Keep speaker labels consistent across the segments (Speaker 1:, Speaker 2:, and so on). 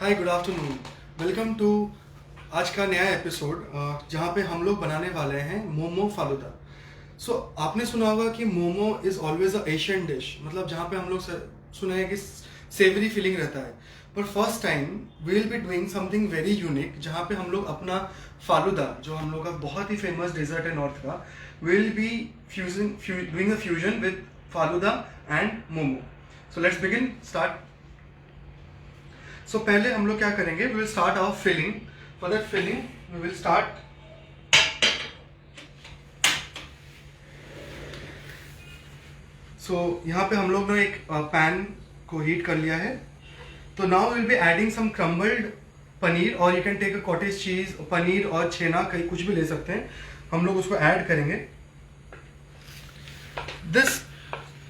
Speaker 1: Hi, good afternoon. Welcome to आज का नया एपिसोड जहाँ पे हम लोग बनाने वाले हैं मोमो फालूदा। सो आपने सुना होगा कि momo is always a Asian dish, मतलब जहाँ पे हम लोग सुना है कि सेवरी फीलिंग रहता है। पर first time we will be doing something very unique, जहाँ पे हम लोग अपना फालूदा, जो हम लोग का बहुत ही फेमस डेजर्ट है नॉर्थ का, will be doing a fusion with falooda and momo. So let's begin start. So पहले हम लोग क्या करेंगे, we will start our filling. For that filling we will start यहाँ पे हम लोग ने एक पैन को हीट कर लिया है। तो now will be adding some crumbled paneer, और you can take a cottage cheese, paneer और छेना, कहीं कुछ भी ले सकते हैं। हम लोग उसको ऐड करेंगे। दिस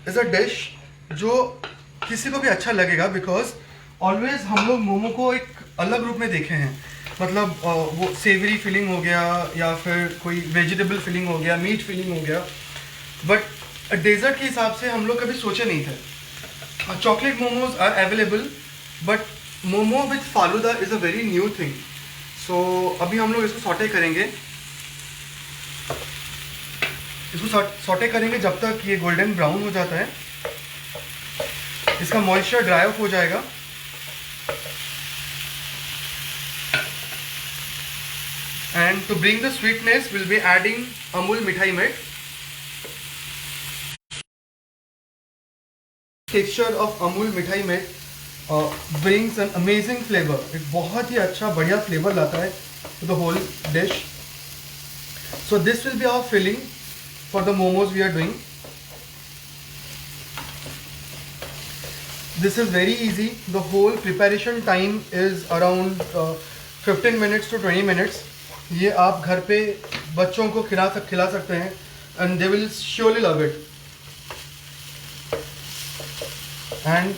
Speaker 1: इज अ डिश जो किसी को भी अच्छा लगेगा, बिकॉज ऑलवेज हम लोग मोमो को एक अलग रूप में देखे हैं। मतलब वो सेवरी फीलिंग हो गया, या फिर कोई वेजिटेबल फीलिंग हो गया, मीट फीलिंग हो गया, बट डेजर्ट के हिसाब से हम लोग कभी सोचे नहीं थे। Chocolate momos are available, but momo with falooda is a very new thing. सो अभी हम लोग इसको सॉटे करेंगे। इसको सॉटे करेंगे जब तक ये गोल्डन ब्राउन हो जाता है, इसका मॉइस्चर ड्राई ऑफ हो जाएगा। And to bring the sweetness, we'll be adding Amul Mithai Milk. Texture of Amul Mithai Milk brings an amazing flavor. एक बहुत ही अच्छा बढ़िया फ्लेवर लाता है to the whole dish. So this will be our filling for the momos we are doing. This is very easy. The whole preparation time is around 15 minutes to 20 minutes. ये आप घर पे बच्चों को खिला सकते हैं, and they will surely love it. And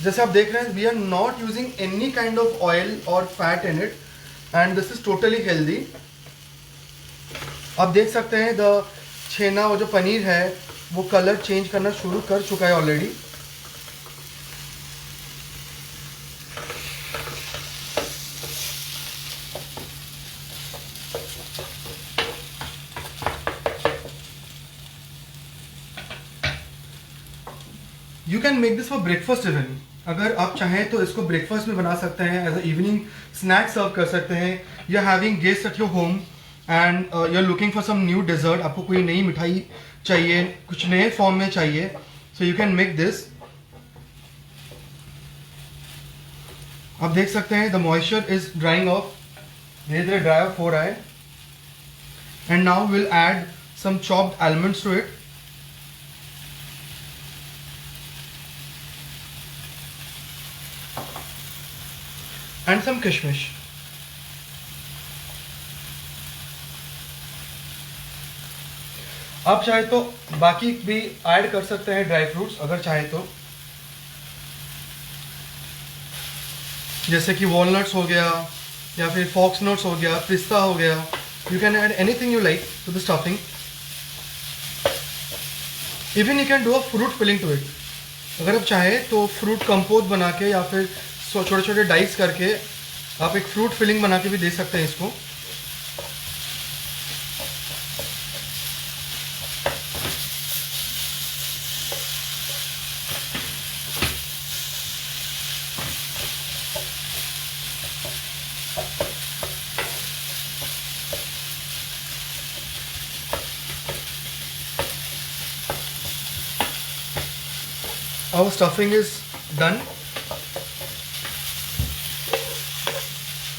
Speaker 1: जैसे आप देख रहे हैं, we are not using any kind of oil और fat in it, and this is totally healthy. आप देख सकते हैं द छेना, वो जो पनीर है वो कलर चेंज करना शुरू कर चुका है already. You can make this for breakfast even. अगर आप चाहें तो इसको ब्रेकफास्ट में बना सकते हैं, as a evening snack serve कर सकते हैं। You are having guest at your home and you are looking for some new dessert, आपको कोई नई मिठाई चाहिए, कुछ नए फॉर्म में चाहिए, so you can make this. आप देख सकते हैं the moisture is drying off, धीरे धीरे ड्राई ऑफ हो रहा है। And now will add some chopped almonds to it, and some kishmish. आप चाहे तो बाकी भी ऐड कर सकते हैं ड्राई फ्रूट्स, अगर चाहे तो, जैसे कि वॉलनट्स हो गया, या फिर फॉक्स नट्स हो गया, पिस्ता हो गया। You can add anything you like to the stuffing. Even you can do a fruit filling to it. अगर आप चाहें तो फ्रूट कंपोज बना के, या फिर छोटे छोटे डाइस करके आप एक फ्रूट फिलिंग बना के भी दे सकते हैं इसको। Our stuffing is done.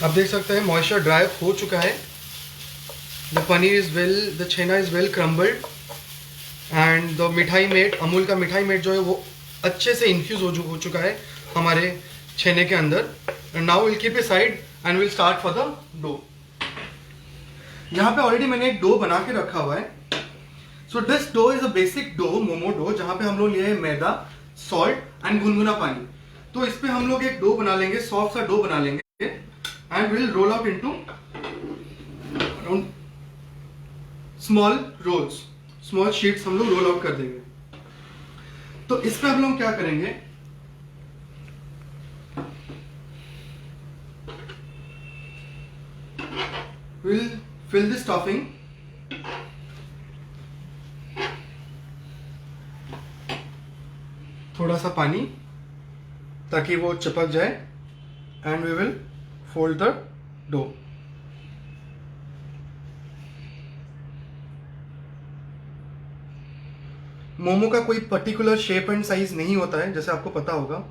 Speaker 1: आप देख सकते हैं मॉइस्चर ड्राई हो चुका है। The paneer is well, the chhena is well crumbled, and the मिठाई मेट, अमूल का मिठाई मेट जो है वो अच्छे से इन्फ्यूज हो चुका है हमारे छेने के अंदर। And now will keep it side and will start for the dough. यहाँ पे ऑलरेडी मैंने एक डो बना के रखा हुआ है। So this dough is a basic dough, momo dough, जहाँ पे हम लोग लिए मैदा, सॉल्ट एंड गुनगुना पानी। तो इस पे हम लोग एक डो बना लेंगे, सॉफ्ट सा डो बना लेंगे, and we'll roll up into around small rolls, small sheets हम लोग रोल आउट कर देंगे। तो इस पे हम लोग क्या करेंगे, we'll fill the stuffing. थोड़ा सा पानी ताकि वो चिपक जाए, and we will fold the dough. Momo का कोई पर्टिकुलर शेप एंड साइज नहीं होता है, जैसे आपको पता होगा.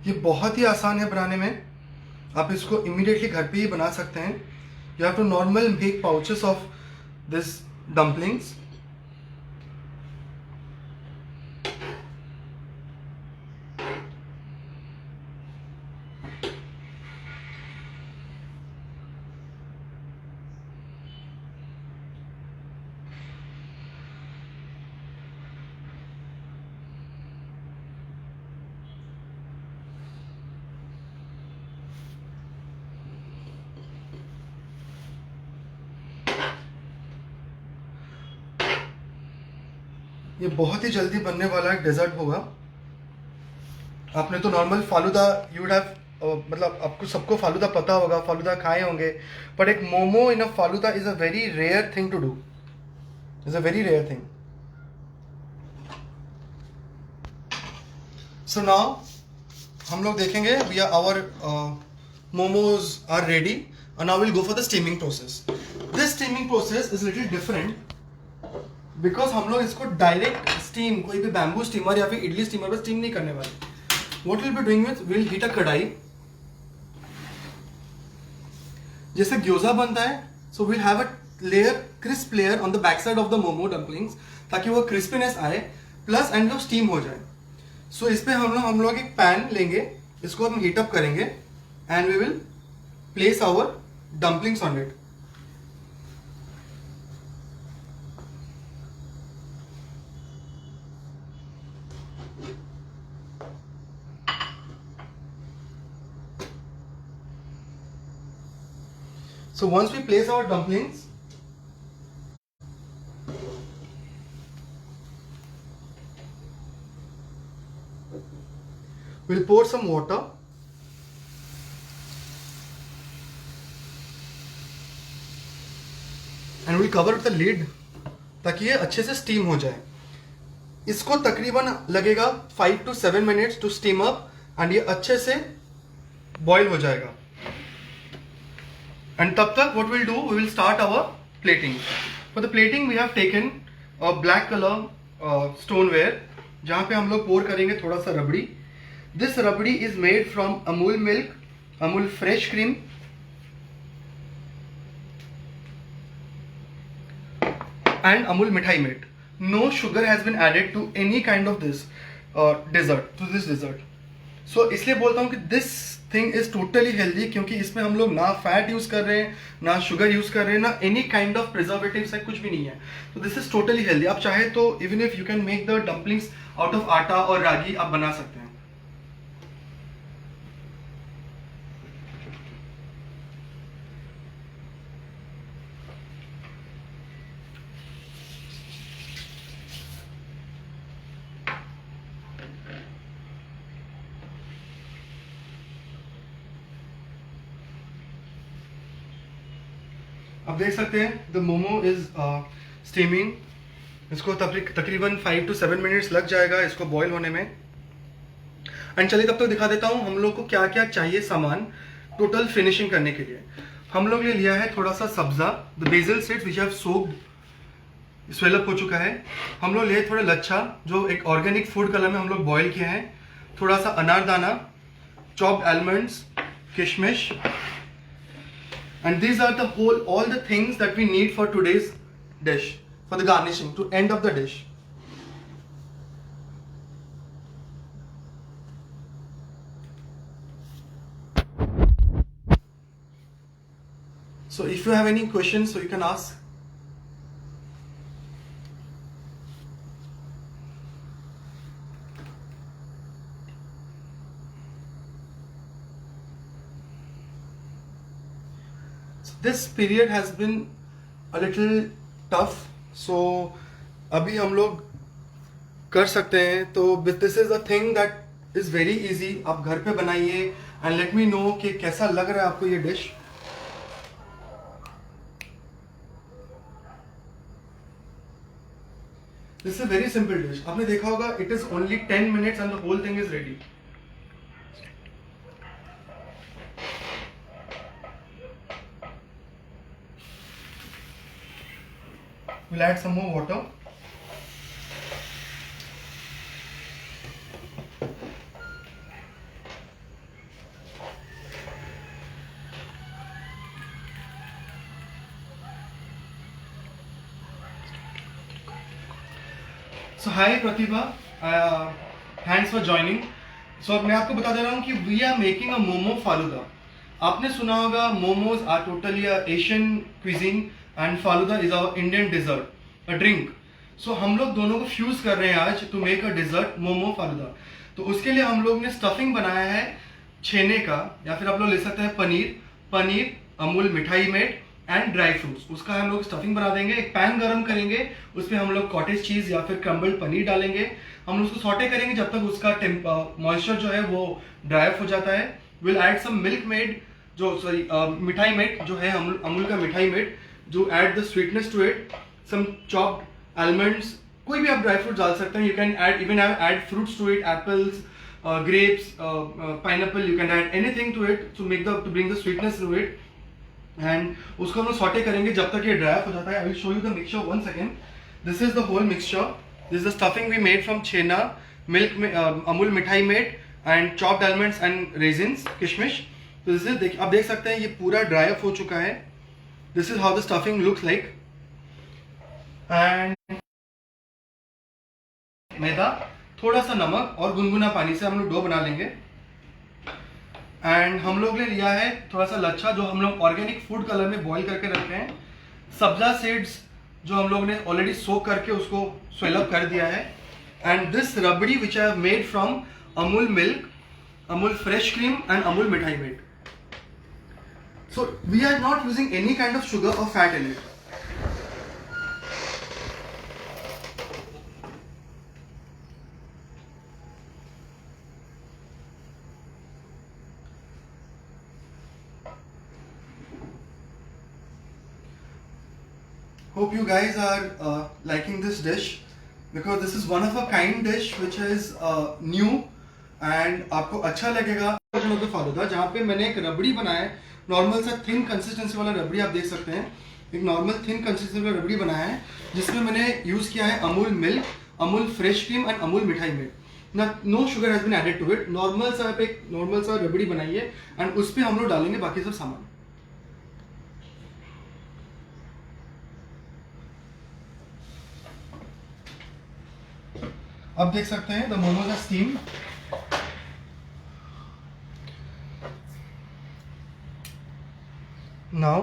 Speaker 1: ये बहुत ही आसान है बनाने में. आप इसको इमीडिएटली घर पे ही बना सकते हैं. You have to normal make pouches of this dumplings. ये बहुत ही जल्दी बनने वाला एक डेजर्ट होगा. आपने तो normal falooda you would have, मतलब आपको सबको फालूदा पता होगा, फालूदा खाए होंगे, बट एक momo in a falooda is a very rare thing to do. Is a very rare thing. So now हम लोग देखेंगे we are our momos are ready, and now will go for the steaming process. This steaming process is little different because हम लोग इसको direct steam, कोई भी bamboo steamer या फिर इडली स्टीमर पर स्टीम नहीं करने वाले. What will be doing with, will heat a कढ़ाई. जैसे ग्योजा बनता है, so will have a layer, crisp layer on the back side of the momo dumplings, ताकि वो क्रिस्पीनेस आए प्लस एंड वो स्टीम हो जाए. सो इस पे हम लोग एक पैन लेंगे, इसको हम हीट अप करेंगे, and we will place our dumplings on it. So once we place our dumplings, we'll pour some water, and we'll cover the lid ताकि ये अच्छे से स्टीम हो जाए. इसको तकरीबन लगेगा 5 to 7 minutes to steam up, and ये अच्छे से बॉईल हो जाएगा. And तब तक what we'll do, we will start our plating. For the plating we have taken a black color stoneware, जहाँ पे हम लोग pour करेंगे थोड़ा सा रबड़ी. This rabri is made from Amul milk, Amul fresh cream, and Amul mithai mate. No sugar has been added to any kind of this dessert, to this dessert. So इसलिए बोलता हूँ कि this thing is totally healthy, क्योंकि इसमें हम लोग ना fat use कर रहे हैं, ना शुगर यूज कर रहे हैं, ना एनी काइंड ऑफ प्रिजर्वेटिव्स है, कुछ भी नहीं है. तो दिस इज टोटली हेल्दी. आप चाहे तो even if you can make the dumplings out of आटा और रागी आप बना सकते हैं. आप देख सकते हैं द मोमो इज स्टीमिंग. इसको तकरीबन 5 to 7 minutes लग जाएगा इसको बॉईल होने में. एंड चलिए तब तक दिखा देता हूँ हम लोग को क्या क्या चाहिए सामान टोटल फिनिशिंग करने के लिए. हम लोग ने लिया है थोड़ा सा sabja, the basil seeds which have soaked, swell up हो चुका है. हम लोग लिए थोड़े लच्छा जो एक ऑर्गेनिक फूड कलर में हम लोग बॉईल किए हैं. थोड़ा सा अनारदाना, चॉप्ड आलमंड्स, किशमिश. And these are all the things that we need for today's dish, for the garnishing, to end of the dish. So if you have any questions, so you can ask. This period has been a little tough, so अभी हम लोग कर सकते हैं। तो this is a thing that is very easy, आप घर पे बनाइए एंड लेट मी नो कि कैसा लग रहा है आपको ये dish. This is very simple dish, आपने देखा होगा, it is only 10 minutes and the whole thing is ready. We'll add some more water. So hi Pratibha, thanks for joining. So मैं आपको बता दे रहा हूँ कि we are making a momo faluda. आपने सुना होगा momos are totally a Asian cuisine and faluda is our Indian dessert, a drink. So हम लोग दोनों को फ्यूज कर रहे हैं आज to make a dessert momo faluda. तो उसके लिए हम लोग ने स्टफिंग बनाया है छेने का, या फिर आप लोग ले सकते हैं पनीर, अमूल मिठाई मेट एंड ड्राई फ्रूट्स। उसका हम लोग स्टफिंग बना देंगे। एक पैन गरम करेंगे, उस पर हम लोग कॉटेज चीज या फिर क्रम्बल्ड पनीर डालेंगे। हम उसको सॉटे करेंगे जब तक उसका मॉइस्चर जो है वो ड्राई ऑफ हो जाता है। Will add some milk maid, जो सॉरी मिठाई मेट जो है अमूल का मिठाई मेट, जो add the sweetness to it. Some chopped almonds, कोई भी आप ड्राई फ्रूट डाल सकते हैं। You can add even add fruits to it, apples, grapes, pineapple, you can add anything to it to bring the sweetness to it. And उसको हम लोग saute करेंगे जब तक ये ड्राई हो जाता है। I will show you the mixture one second. This is the whole mixture, this is the stuffing we made from chhena, milk, Amul मिठाई made and chopped almonds and raisins, kishmish. तो दिस इज, आप देख सकते हैं ये पूरा ड्राई अप हो चुका है। This is how the stuffing looks like. And maida, थोड़ा सा नमक और गुनगुना पानी से हम लोग डो बना लेंगे। एंड हम लोग ने लिया है थोड़ा सा लच्छा, जो हम लोग ऑर्गेनिक फूड कलर में बॉईल करके रखे हैं। सब्जा सीड्स जो हम लोग ने ऑलरेडी सोक करके उसको स्वेल अप कर दिया है। And this rabri which I have made from Amul milk, Amul fresh cream and Amul मिठाई made. So we are not using any kind of sugar और fat in it. Hope you guys are liking this dish, because this is one of a kind dish which is new and आपको अच्छा लगेगा। Version of the falooda, जहाँ पे मैंने एक रबड़ी बनाया है, नॉर्मल सा थिन कंसिस्टेंसी वाला रबड़ी, आप देख सकते हैं एक नॉर्मल थिन कंसिस्टेंसी वाला रबड़ी बनाया है, जिसमें मैंने यूज़ किया है Amul milk, Amul fresh cream and Amul मिठाई मेड। ना no sugar has been added to it. Normal सा रबड़ी बनाइए एंड उस पर हम लोग डालेंगे बाकी सब सामान। अब देख सकते हैं the momos are steam. Now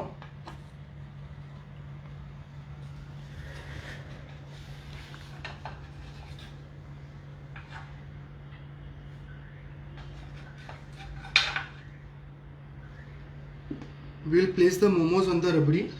Speaker 1: we'll place the momos on the rabdi.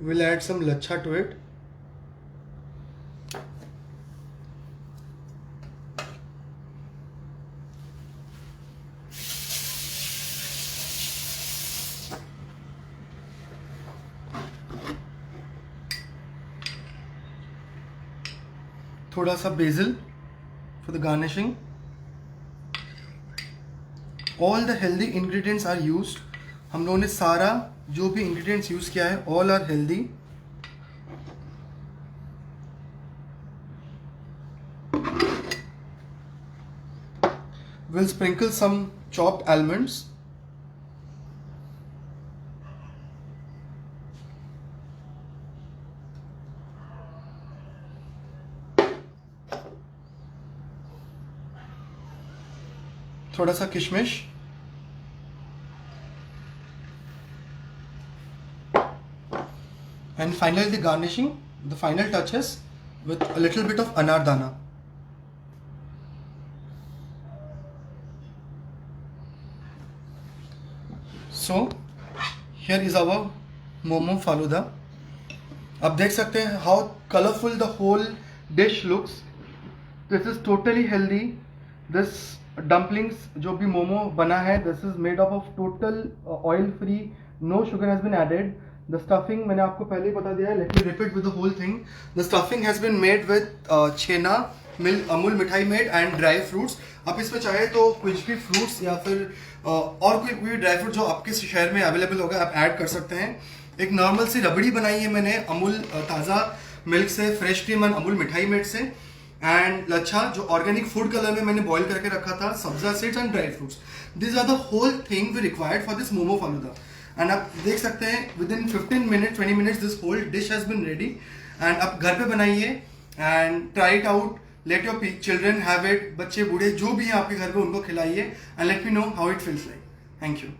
Speaker 1: We'll add some lachha to it. थोड़ा सा basil for the garnishing. All the healthy ingredients are used. हम लोगों ने सारा जो भी ingredients यूज किया है, all are healthy. We'll sprinkle some chopped almonds. थोड़ा सा किशमिश, and finally the garnishing, the final touches with a little bit of anardana. So here is our momo faluda. आप देख सकते हैं how colorful the whole dish looks. This is totally healthy. This dumplings जो भी मोमो बना है, this is made up of total oil free, no sugar has been added. The stuffing मैंने आपको पहले ही बता दिया है. Let me repeat with the whole thing. The stuffing has been made with chhena, milk, Amul मिठाई मेड एंड ड्राई फ्रूट्स. आप इसमें चाहे तो कुछ भी फ्रूट्स या फिर और कोई ड्राई फ्रूट जो आपके शहर में अवेलेबल होगा आप ऐड कर सकते हैं. एक नॉर्मल सी रबड़ी बनाई है मैंने अमूल ताज़ा मिल्क से, फ्रेश क्रीम एंड अमूल मिठाई मेड से, एंड लच्छा जो ऑर्गेनिक फूड कलर में मैंने बॉईल करके रखा था, sabja seeds and dry fruits. This are the whole thing we required for this momo falooda. And आप देख सकते हैं within 15 minute 20 minutes this whole dish has been ready. And आप घर पे बनाइए and try it out. Let your children have it. बच्चे बूढ़े जो भी हैं आपके घर पे उनको खिलाइए and let me know how it feels like. Thank you.